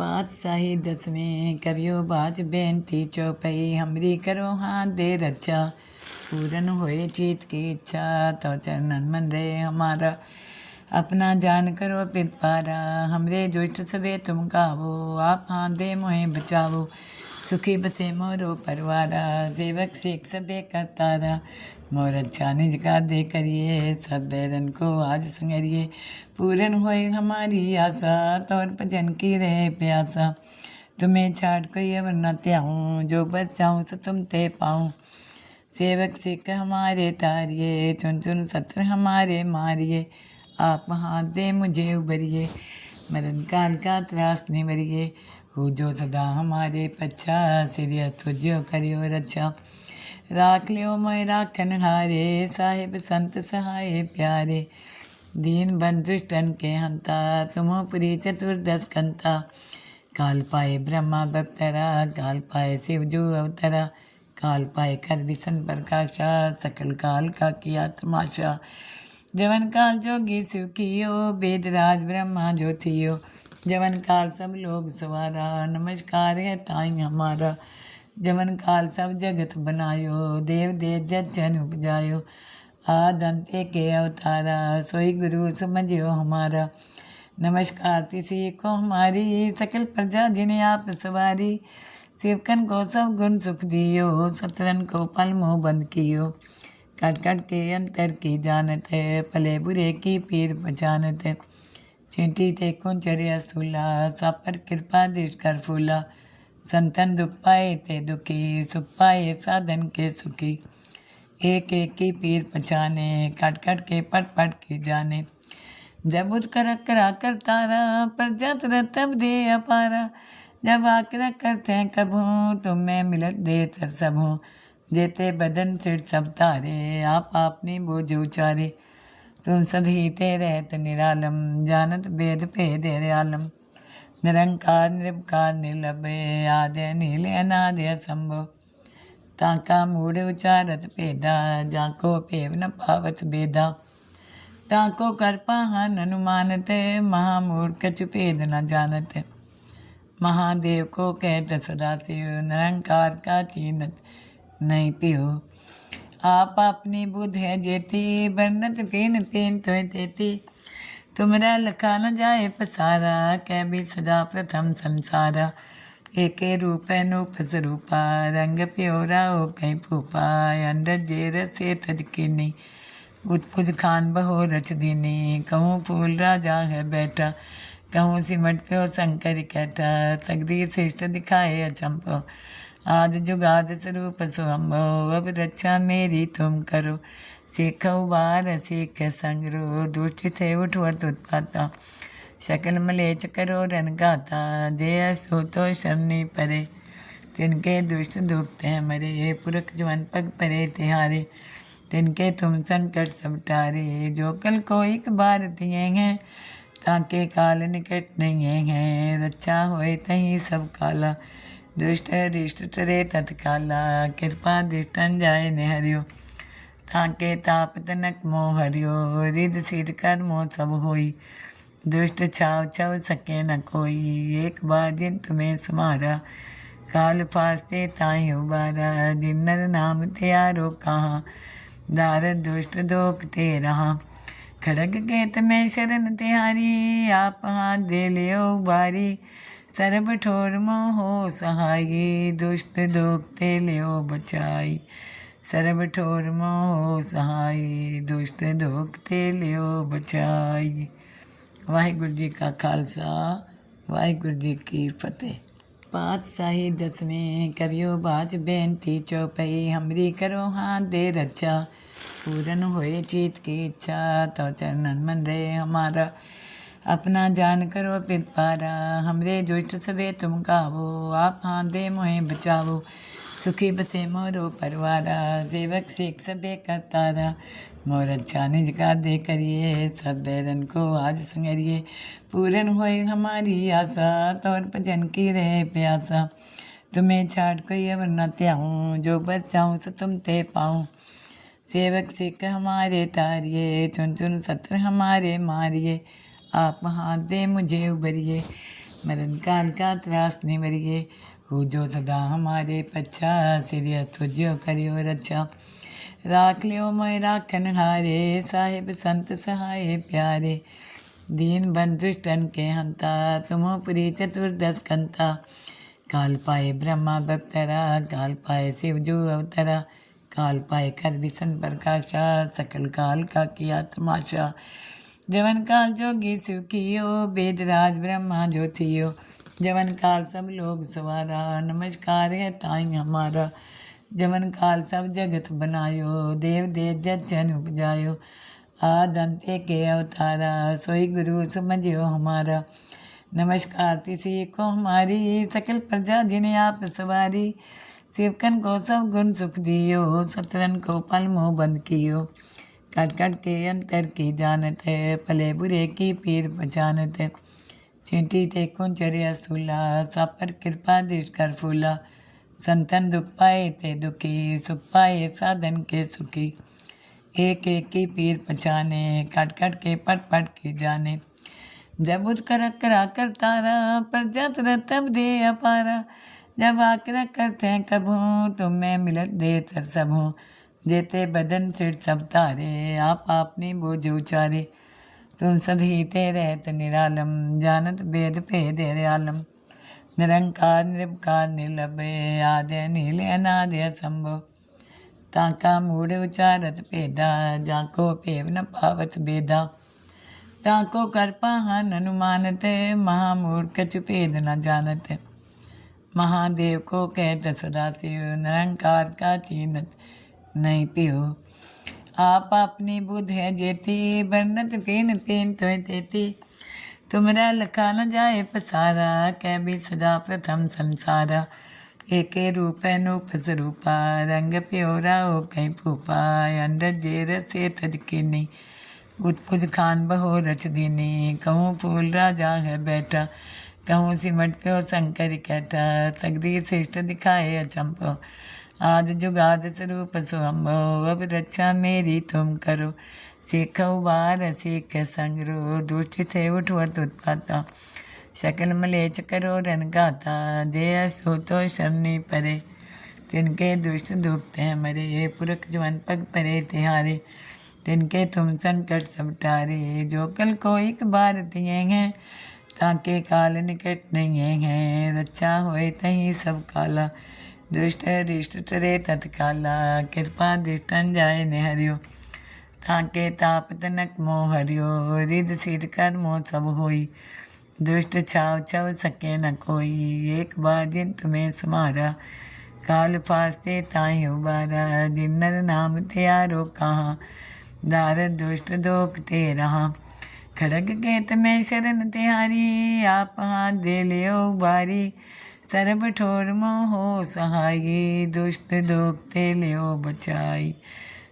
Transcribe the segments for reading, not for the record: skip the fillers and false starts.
पातशाही दसवें करियो बाज बेनती चौपई हमरी करो हाथ दे रक्षा पूरन होए चीत की इच्छा तो चरणन मन रे हमारा अपना जान करो पिरपारा हमरे दुष्ट सबे तुम गावो आप हाथ दे मोहे बचावो सुखी बसे मोरो परवारा सेवक सेख सबे करतारा मोर अच्छा निज का दे करिए सब बैरन को आज संगरिए पूरन होए हमारी आशा तौर भजन की रहे प्यासा तुम्हें छाड़ कोई अवर न त्याऊँ जो बचाऊँ सो तुम ते पाऊँ सेवक सिख हमारे तारिये चुन चुन सत्र हमारे मारिए आप हाथ दे मुझे उबरिए मरण काल का त्रास निवरिए हो जो सदा हमारे पच्छा सिरिय तुझो करियो रक्षा राख लियो मैं राखन हारे साहिब संत सहाय प्यारे दीन बन दुष्टन के हंता तुमो पुरी चतुर्दश कंता काल पाए ब्रह्मा बप्तरा काल पाए शिव जो अवतरा काल पाए कर विसन प्रकाशा सकल काल का किया तमाशा जवन काल जोगी शिव कियो वेद राज ब्रह्मा जो थियो जवन काल सब लोग सवारा नमस्कार है ताई हमारा जवन काल सब जगत बनायो देव दे जन उपजायो आद अंते के अवतारा सोई गुरु समझियो हमारा नमस्कार तिसी को हमारी सकल प्रजा जिन्हें आप सवारी सेवकन को सब गुण सुख दियो सतरन को पल मोह बंद कियो कट कट के अंतर की जानत है भले बुरे की पीर पहचानत है चींटी ते कुंचर्य स्थूला सब पर कृपा दृष्ट कर फूला संतन दुख पाए ते दुखी सुख पाए साधन के सुखी एक एक की पीर पहचाने कट कट के पट पट की जाने जब उठ कर करा कर तारा पर जत तब दे अपारा जब आकर करते हैं कभू तुम्हें मिलत दे तर सबू देते बदन सिर सब तारे आप अपनी बोझ उचारे तुम सभी ते रहत निरालम जानत वेद भेद आलम निरंकार निर्विकार निर्लभे आदि नील अनादि असंभव ताका मूढ़ उचारत भेदा जाको पेव न पावत बेदा ताको कर पाहन अनुमानत महामूढ़ कछु भेद न जानत महादेव को कहत सदाशिव निरंकार का चीनत नहीं पियो आप अपनी बुद्ध है जेती बरनत पेन पेन तो देती तुमरा लखा न जाए पसारा कै भी सदा प्रथम संसारा एक रूप नूप स्वरूपा रंग प्योरा हो कहीं फूपा अंडर जेर से तज कीनी उत्पुज खान बहो रच दीनी कहूँ फूल राजा है बैठा कहूँ सिमट प्यो शंकर इकट्ठा सगरी श्रेष्ठ दिखाए अचंपो आद जुगाद स्वरूप स्वम्भो अब रक्षा मेरी तुम करो सीख उबार सीख संगरो दुष्ट थे उठवत उत्पाता शकल मलेच करो रन गाता दे सो तो शमनी परे तिनके दुष्ट दुखते मरे पुरख जवन पग परे तिहारे तिनके तुम संकट सब टारे जो कल को एक बार दिए हैं ताके काल निकट नहीं है रक्षा होए तही सब काला दुष्ट रिष्ट टरे तत्काला कृपा दृष्टन जाए निहरियो ताके ताप तनक मोह हरियो रिद सिर कर मोह सब होई दुष्ट छाव छव सके न कोई एक बार जिन तुम्हें समारा काल फास्ते ताई उबारा जिन्नर नाम त्यारो कहाँ दार दुष्ट दोख ते रहा खड़ग के तमें शरण तिहारी आप हाथ दे लियो बारी सर्व ठोर मोहो सहाई दुष्ट दोखते लियो बचाई सर्व ठोर मोहो सहाई दुष्ट दोखते लियो बचाई। वाहिगुरु जी का खालसा वाहिगुरु जी की फतेह। पातशाही दसवें करियो बाज बेनती चौपई हमरी करो हाथ दे रक्षा पूरन होए चीत की इच्छा तो चरणन मन रे हमारा अपना जान करो पिरपारा हमरे दुष्ट सबे तुम गावो आप हाथ दे मोहे बचावो सुखी बसे मोरो परवारा सेवक सेख सबे करतारा मोर अच्छा निज का दे करिए सब बैरन को आज संगरिए पूरन होए हमारी आशा तौर भजन की रहे प्यासा तुम्हें छाड़ कोई अवर न त्याऊँ जो बचाऊँ सो तुम ते पाऊँ सेवक सिख हमारे तारिये चुन चुन सत्र हमारे मारिए आप हाथ दे मुझे उबरिए मरण काल का त्रास निवरिए, हो जो सदा हमारे पच्छा, सिर तुझो करियो रक्षा। राख लियो मोय राखन हारे, साहिब संत सहाय प्यारे। दीन बंधुष्टन के हंता, तुमो पुरी चतुर्दश कंता। काल पाए ब्रह्मा बप्तरा, काल पाए शिव जो अवतरा। काल पाए कर विसन प्रकाशा, सकल काल का किया तमाशा। जवन काल जोगी शिव कियो, वेद राज ब्रह्मा जो थियो। जवन काल सब लोग सवारा, नमस्कार है ताई हमारा। जवन काल सब जगत बनायो, देव देव जग जन उपजायो। आद अंते के अवतारा, सोई गुरु समझियो हमारा। नमस्कार तिसी को हमारी, सकल प्रजा जिन्हें आप सवारी। सेवकन को सब गुण सुख दियो, सतरन को पल मोह बंद कियो। कट कट के अंतर की जानत है, भले बुरे की पीर पहचानत है। चींटी ते कुंचर्या स्थूला, सब पर कृपा दृष्ट कर फूला। संतन दुख पाए ते दुखी, सुख पाए साधन के सुखी। एक एक की पीर पहचाने, कट कट के पट पट की जाने। जब उठ कर करा कर तारा, पर जत तब दे अपारा। जब आकरा करते हैं कभूँ, तुम मैं मिलत दे तर सबूँ। देते बदन सिर सब तारे, आप आपने बोझ उचारे। तुम सभी ते रहत निरालम, जानत भेद भेद आलम। निरंकार निर्विकार निर्लभे, आद्य नील अनादि असंभव। ताका मूढ़ उचारत भेदा, जाको पेव न पावत भेदा। ताको कर पाहन अनुमानत, महामूढ़ कछु भेद न जानत। महादेव को कहत सदाशिव, निरंकार का चीनत नहीं पियो। आप अपनी बुद्ध है जेती, बरनत पेन पेन तो देती। तुमरा लखा न जाए पसारा, कै भी सदा प्रथम संसारा। एक रूप अनूप स्वरूपा, रंग प्योरा हो कहीं फूफा। अंडर जेर से तज कीनी, उत्पुज खान बहो रच दीनी। कहूँ फूल राजा है बैठा, कहूँ सिमट प्यो शंकर कैठा। सगरी श्रेष्ठ दिखाए अचंपो, आद जुगाद स्वरूप स्वयंभो। अब रक्षा मेरी तुम करो, सीख उबार सीख संगरो। दुष्ट थे उठवत उत्पाता, शकल मलेच करो रन गाता। दे सो तो शरणी परे, तिनके दुष्ट दुखते मरे। पुरख जवन पग परे तिहारे, तिनके तुम संकट सब टारे। जो कल को एक बार दिए हैं, ताके काल निकट नहीं है। रक्षा होए तही सब काला, दुष्ट रिष्ट टरे तत्काला। कृपा दृष्टन जाए निहरियो, ताके ताप तनक मोह हरियो। रिद सिद्ध कर मोह सब होई, दुष्ट छाव छव सके न कोई। एक बार जिन तुम्हें समारा, काल फास्ते ताई उबारा। जिन नर नाम त्यारो कहाँ, दार दुष्ट दोख ते रहा। खड़ग केत में शरण तिहारी, आप हाथ दे लियो बारी। सर्ब ठोर मोहो सहाई, दुष्ट दोख ते लियो बचाई।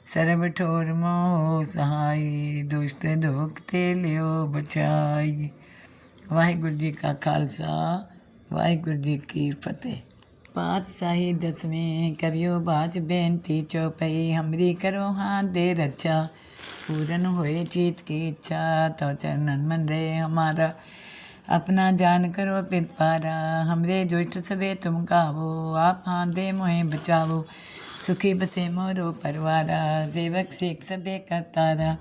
सर्ब ठोर मोहो सहाई, दुष्ट दोख ते लियो बचाई। वाहिगुरु जी का खालसा, वाहिगुरु जी की फतेह। पातशाही दसवें कवियो बाज बेनती चौपई। हमरी करो हाथ दे रक्षा, पूरन होए चीत की इच्छा। तो चरणन मन रे हमारा, अपना जान करो पिरपारा। हमरे दुष्ट सबे तुम गावो, आप हाथ दे मोहे बचावो। सुखी बसे मोरो परवारा, सेवक सेख सबे का तारा।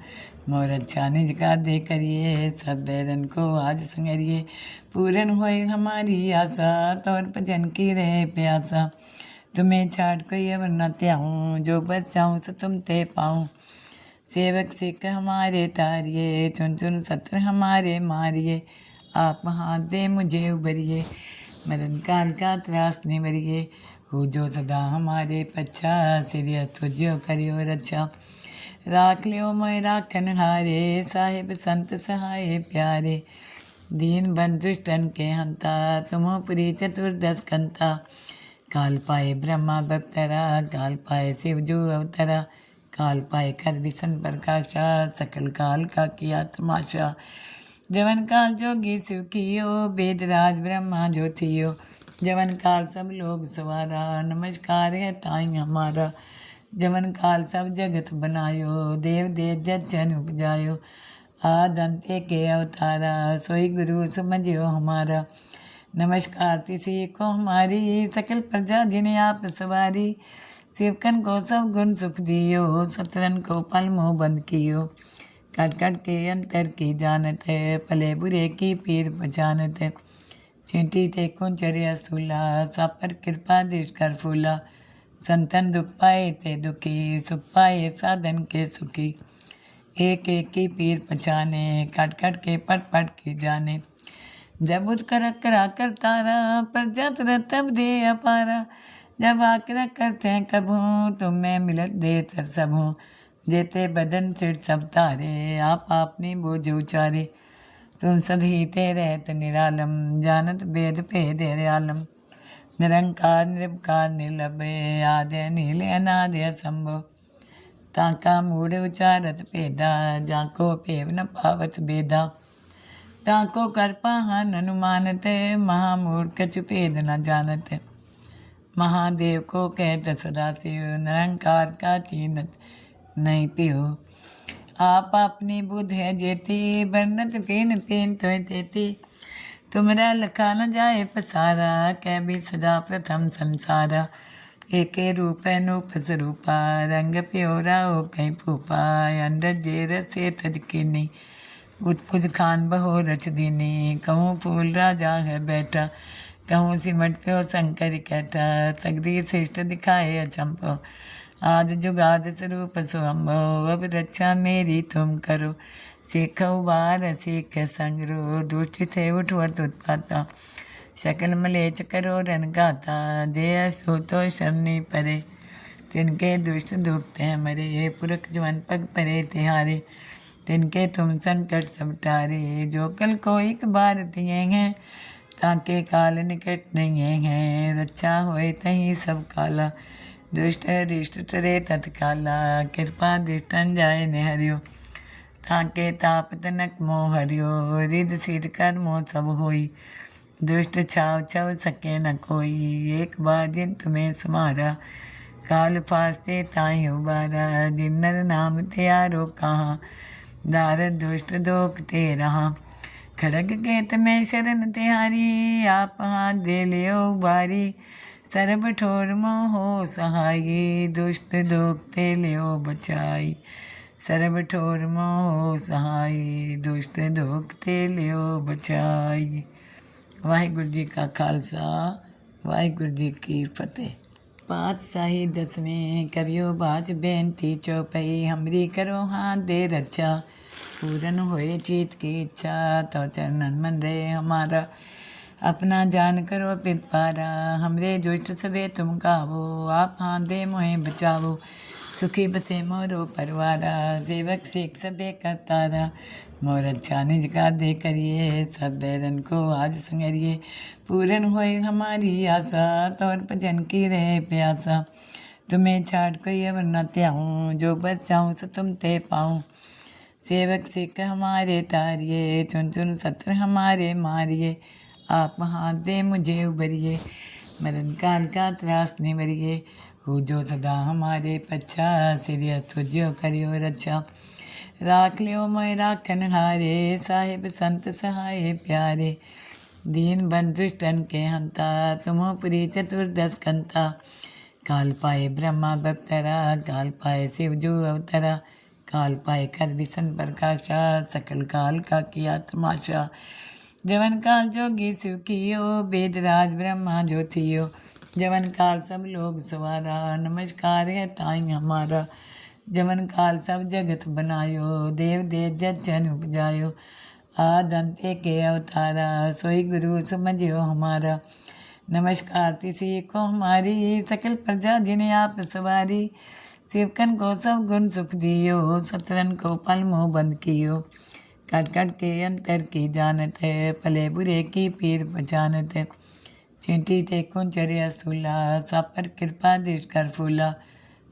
मोर अच्छा निज का दे करिए, सब बैरन को आज संगरिए। पूरन होए हमारी आशा, तौर भजन की रहे प्यासा। तुम्हें छाड़ कोई अवर न त्याऊँ, जो बचाऊँ सो तुम ते पाऊँ। सेवक सिख हमारे तारिये, चुन चुन सत्र हमारे मारिए। आप हाथ दे मुझे उबरिए, मरण काल का त्रास निवरिए। हो जो सदा हमारे पच्छा, सिर तुझो करियो रक्षा। राख लियो मोय राखन हारे, साहिब संत सहाय प्यारे। दीन बंधुष्टन के हंता, तुमो पुरी चतुर्दश कंता। काल पाए ब्रह्मा बप्तरा, काल पाए शिव जो अवतरा। काल पाए कर विसन प्रकाशा, सकल काल का किया तमाशा। जवन काल जोगी शिव कियो, वेद राज ब्रह्मा जो थियो। जवन काल सब लोग सवारा, नमस्कार है ताई हमारा। जवन काल सब जगत बनायो, देव देव जग जन उपजायो। आद अंते के अवतारा, सोई गुरु समझियो हमारा। नमस्कार तिसी को हमारी, सकल प्रजा जिन्हें आप सवारी। सेवकन को सब गुण सुख दियो, सतरन को पल मोह बंद कियो। कट कट के अंतर की जानत है, भले बुरे की पीर पहचानत है। चींटी ते कुंचर्या स्थूला, सब पर कृपा दृष्ट कर फूला। संतन दुख पाए ते दुखी, सुख पाए साधन के सुखी। एक एक की पीर पहचाने, कट कट के पट पट की जाने। जब उत्कर करा कर तारा, पर जत तब दे अपारा। जब आकरा करते हैं कभू, तुम्हें मिलत दे तर सबू। जेते बदन सिर सब तारे, आप आपने बोझ उचारे। तुम सभी ते रहत निरालम, जानत वेद भेद आलम। निरंकार निर्विकार निर्लभय, आद्य नील अनादि असंभव। ताका मूढ़ उचारत भेदा, जाको पेव न पावत बेदा। ताको कर पाहन अनुमानत, महामूढ़ कछु भेद न जानत। महादेव को कहत सदाशिव, निरंकार का चीनत नहीं पियो। आप अपनी बुद्ध है जेती, बरनत पेन पेन तो देती। तुमरा लखा न जाए पसारा, कै भी सदा प्रथम संसारा। एके रूप अनूप स्वरूपा, रंग प्योरा हो कहीं फूपा। अंडर जेर से तज कीनी, उत्पुज खान बहो रच दीनी। कहूँ फूल राजा है बैठा, कहूँ सिमट प्यो शंकर कैठा। सगरी श्रेष्ठ दिखाए अचंपो, आद जुगाद स्वरूप स्वयंभो। अब रक्षा मेरी तुम करो, सीख उबार सीख संगरो। दुष्ट से उठवत उत्पाता, शकल मलेच करो रन गाता। दे असो तो शरणी परे, तिनके दुष्ट दुखते हैं मरे। पुरख जवन पग परे तिहारे, तिनके तुम संकट सब टारे। जो कल को एक बार दिए हैं, ताके काल निकट नहीं है। रक्षा होए तही सब काला, दुष्ट रिष्ट टरे तत्काला। कृपा दृष्टन जाए निहरियो, ताके ताप तनक मोह हरियो। रिद सिर कर मोह सब होई, दुष्ट छाव छव सके न कोई। एक बार जिन तुम्हें समारा, काल फास्ते ताई उबारा। जिन नर नाम त्यारो कहाँ, दार दुष्ट दोख ते रहा। खड़ग केत में शरण तिहारी, आप हाथ दे लियो बारी। सर्ब ठोर मोहो सहाई, दुष्ट दोख ते लियो बचाई। सर्ब ठोर मोहो सहाई, दुष्ट दोख ते लियो बचाई। वाहिगुरु जी का खालसा, वाहिगुरु जी की फतेह। पातशाही दसवें करियो बाज बेनती चौपई। हमरी करो हाथ दे रक्षा, पूरन होए चीत की इच्छा। तो चरणन मन रहे हमारा, अपना जान करो पिरपारा। हमरे दुष्ट सबे तुम गावो, आप हाथ दे मोहे बचावो। सुखी बसे मोरो परवारा, सेवक सेक सबे करतारा। मोर अच्छा निज का दे करिए, सब बैरन को आज संगरिए। पूरन होए हमारी आशा, तौर भजन की रहे प्यासा। तुम्हें छाड़ कोई अवर न त्याऊँ, जो बचाऊँ सो तुम ते पाऊँ। सेवक सिख हमारे तारिये, चुन चुन सत्र हमारे मारिए। आप हाथ दे मुझे उबरिए, मरण काल का त्रास निवरिए। हो जो सदा हमारे पच्छा, सिरिया तुझो करियो रक्षा। राख लियो मोय राखन हारे, साहिब संत सहाय प्यारे। दीन बंधुष्टन के हंता, तुम्हो पुरी चतुर्दश कंता। काल पाए ब्रह्मा बप्तरा, काल पाए शिव जो अवतरा। काल पाए कर विसन प्रकाशा, सकल काल का किया तमाशा। जवन काल जोगी शिव कियो, वेद राज ब्रह्मा जो थियो। जवन काल सब लोग सवारा, नमस्कार है ताई हमारा। जवन काल सब जगत बनायो, देव देव जग जन उपजायो। आद अंते के अवतारा, सोई गुरु समझियो हमारा। नमस्कार तिसी को हमारी, सकल प्रजा जिन्हें आप सवारी। सेवकन को सब गुण सुख दियो, सतरन को पल मोह बंद कियो। कट कट के अंतर की जानत है, भले बुरे की पीर पहचानत है। चींटी ते कुंचर्या स्थूला, सब पर कृपा दृष्ट कर फूला।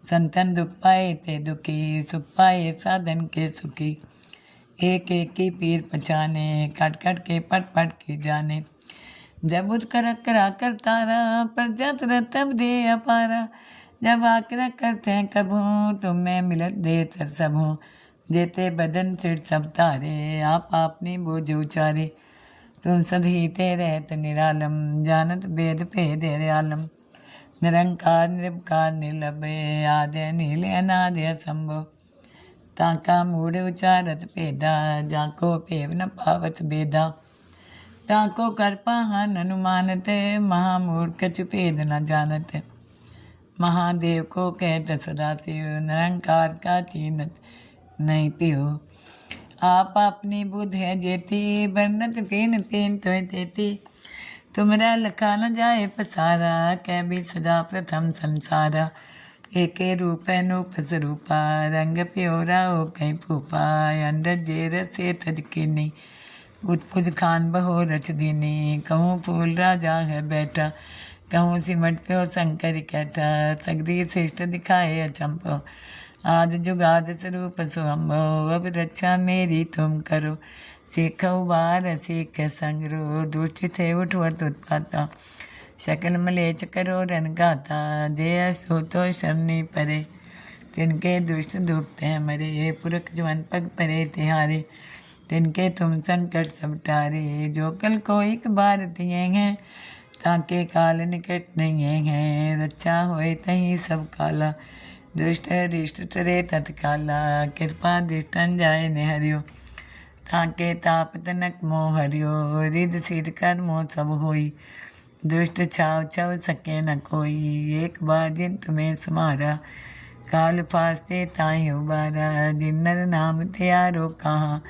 संतन दुख पाए ते दुखी, सुख पाए साधन के सुखी। एक एक की पीर पहचाने, कट कट के पट पट की जाने। जब उत्कर करा कर तारा, पर जत तब दे अपारा। जब आकरा करते हैं कभू, तुम्हें मिलत दे तर सबू। देते बदन सिर सब तारे, आप आपने बोझ उचारे। तुम सभी ते रहत निरालम, जानत वेद भेद आलम। निरंकार निर्विकार निर्लभय, आद्य नील अनादि असंभव। ताका मूढ़ उचारत भेदा, जाको भेव न पावत भेदा। ताको कर पाहन अनुमानत, महामूढ़ कछु भेद न जानत। महादेव को कहत सदाशिव, निरंकार का चीनत नहीं पियो। आप अपनी बुद्ध है जेती, बरनत पेन पेन तो देती। तुमरा लखा न जाए पसारा, कै भी सदा प्रथम संसारा। एके रूप अनूप स्वरूपा, रंग प्योरा हो कहीं फूफा। अंडर जेर से तज कीनी, उत्पुज खान बहो रच दीनी। कहूँ फूल राजा है बैठा, कहूँ सिमट प्यो शंकर कैठा। सगरी श्रेष्ठ दिखाए अचंपो, आद जुगाद स्वरूप स्वयंभो। अब रक्षा मेरी तुम करो, सीख उबार सीख संगरो। दुष्ट थे उठवत उत्पाता, शकल मलेच करो रन गाता। जय सो तो शमनी परे, तिनके दुष्ट दुखते मरे। पुरख जवन पग परे तिहारे, तिनके तुम संकट सब टारे। जो कल को एक बार दिए हैं, ताके काल निकट नहीं है। रक्षा होए तही सब काला, दुष्ट रिष्ट टरे तत्काला। कृपा दृष्टन जाए निहरियो, ताके ताप तनक मोह हरियो। रिद सिद्ध कर मोह सब होई, दुष्ट छाव छव सके न कोई। एक बार जिन तुम्हें समारा, काल फास्ते ताई उबारा। जिन नर नाम त्यारो कहाँ,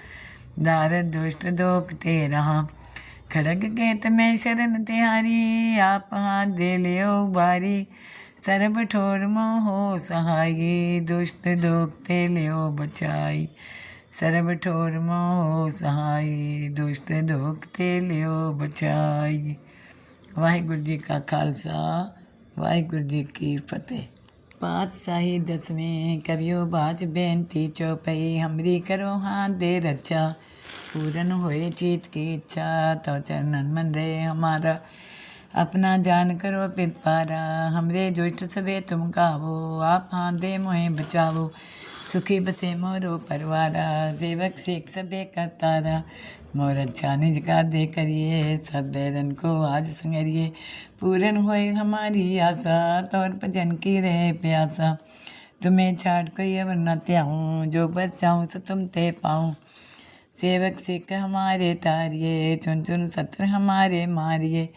दार दुष्ट दोख ते रहा। खड़ग केत में शरण तिहारी, आप हाथ दे लियो बारी। सर्ब ठोर मोहो सहाई, दुष्ट दोख ते लियो बचाई। सर्ब ठोर मोहो सहाई, दुष्ट दोख ते लियो बचाई। वाहिगुरु जी का खालसा, वाहिगुरु जी की फतेह। पातशाही दसवें कवियो बाज बेनती चौपई। हमरी करो हाथ दे रक्षा, पूरन होए चीत की इच्छा। तो चरणन मन रहे हमारा, अपना जान करो पितपारा। हमरे दुष्ट सबे तुम गावो, आप हाथ दे मोहे बचावो। सुखी बसे मोरो परवारा, सेवक सेख सबे करतारा। मोर अच्छा निज का दे करिए, सब बैरन को आज संगरिए। पूरन होए हमारी आशा, तौर भजन की रहे प्यासा। तुम्हें छाड़ कोई अवर न त्याऊँ, जो बचाऊँ सो तुम ते पाऊँ। सेवक सिख हमारे तारिये, चुन चुन सत्र हमारे मारिए।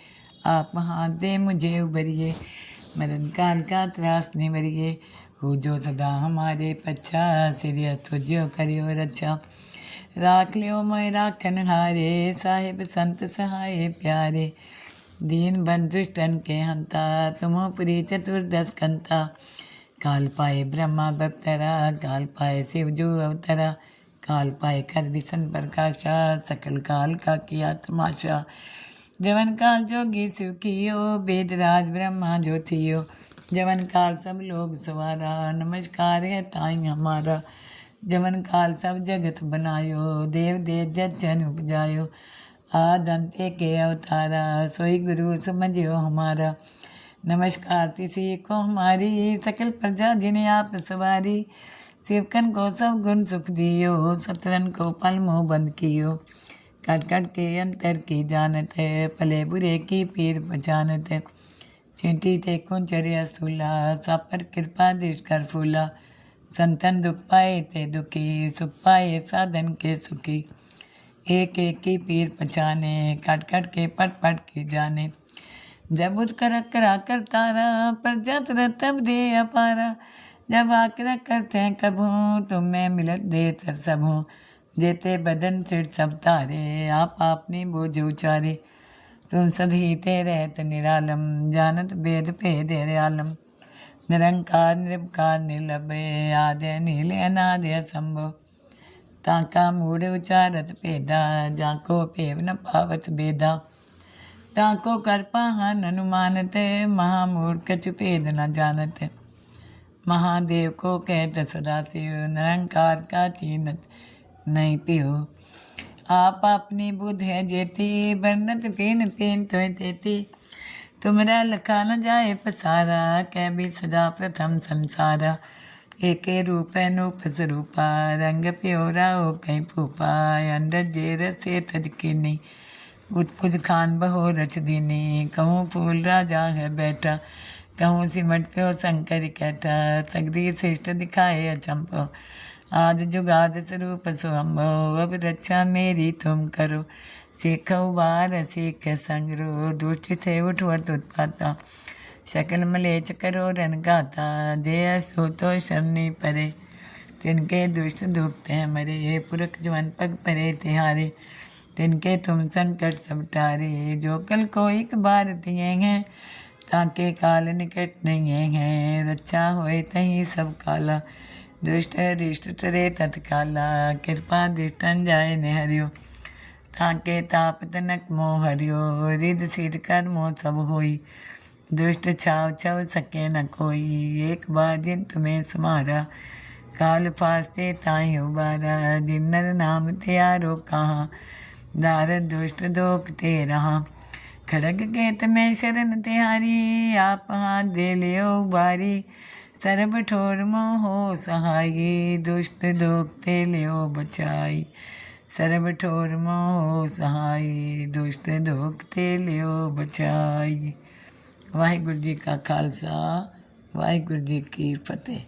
आप हाथ दे मुझे उबरिए, मरण काल का त्रास निवरिए। हो जो सदा हमारे पच्छा, सिरिय तुझो करियो रक्षा। राख लियो मोय राखन हारे, साहिब संत सहाय प्यारे। दीन बंधु दुष्टन के हंता, तुमो पुरी चतुर्दश कंता। काल पाए ब्रह्मा बप्तरा, काल पाए शिव जो अवतरा। काल पाए कर विसन प्रकाशा, सकल काल का किया तमाशा। जवन काल जोगी शिव कियो, वेद राज ब्रह्मा जो थियो। जवन काल सब लोग सवारा, नमस्कार है ताई हमारा। जवन काल सब जगत बनायो, देव दे जन उपजायो। आद अंत्य के अवतारा, सोई गुरु समझियो हमारा। नमस्कार तिसी को हमारी, सकल प्रजा जिन्हें आप सवारी। सेवकन को सब गुण सुख दियो, सतरन को पल मोह बंद कियो। कट कट के अंतर की जानत है, भले बुरे की पीर पहचानत है। चींटी ते कुंचर्या स्थूला, सब पर कृपा दृष्ट कर फूला। संतन दुख पाए ते दुखी, सुख पाए साधन के सुखी। एक एक की पीर पहचाने, कट कट के पट पट की जाने। जब उत्कर करा कर तारा, पर जत तब दे अपारा। जब आकरा करते हैं कभूँ, तुम्हें मिलत दे तर सबूँ। जेते बदन सिर सब तारे, आप आपने बोझ उचारे। तुम सभी ते रहत निरालम, जानत वेद भेद आलम। निरंकार निर्विकार निर्लभय, आद्य नील अनादि असंभव। ताका मूढ़ उचारत भेदा, जाको भेव न पावत भेदा। ताको कर पाहन अनुमानत, महामूढ़ कछु भेद न जानत। महादेव को कहत सदाशिव, निरंकार का चीनत नहीं पियो। आप अपनी बुद्ध है जेती, बरनत पेन पेन तो देती। तुमरा लखा न जाए पसारा, कै भी सदा प्रथम संसारा। एके रूप अनूप स्वरूपा, रंग प्योरा हो कहीं फूफा। अंडर जेर से तज कीनी, उत्पुज खान बहो रच दीनी, कहूँ फूल राजा है बैठा, कहूँ सिमट प्यो शंकर कैठा, सगरी श्रेष्ठ दिखाए अचंभो, आदि जुगाद स्वरूप सुअम्भो, अब रक्षा मेरी तुम करो, सीख उबार सीख संगरो, दुष्ट थे उठवत उत्पाता, शकल मलेच करो रन गाता, जय सो तो शमनी परे, तिनके दुष्ट दुखते मरे, पुरख जवन पग परे तिहारे, तिनके तुम संकट सब टारे, जो कल को एक बार दिए हैं, ताके काल निकट नहीं है, रक्षा होए तहीं सब काला, दुष्ट रिष्ट टरे तत्काला, कृपा दृष्टन जाए निहरियो, ताके ताप तनक मोह हरियो, रिद सिर कर मोह सब होई, दुष्ट छाव छव सके न कोई, एक बार जिन तुम्हें समारा, काल फास्ते ताई उबारा, जिन नर नाम त्यारो कहाँ, दार दुष्ट दोख ते रहा, खड़ग केत में शरण तिहारी, आप हाथ दे लियो बारी, सर्ब ठोर मोहो सहाई, दुष्ट दोख ते लियो बचाई, सर्ब ठोर मोहो सहाई, दुष्ट दोख ते लियो बचाई। वाहिगुरु जी का खालसा, वाहिगुरु जी की फतेह।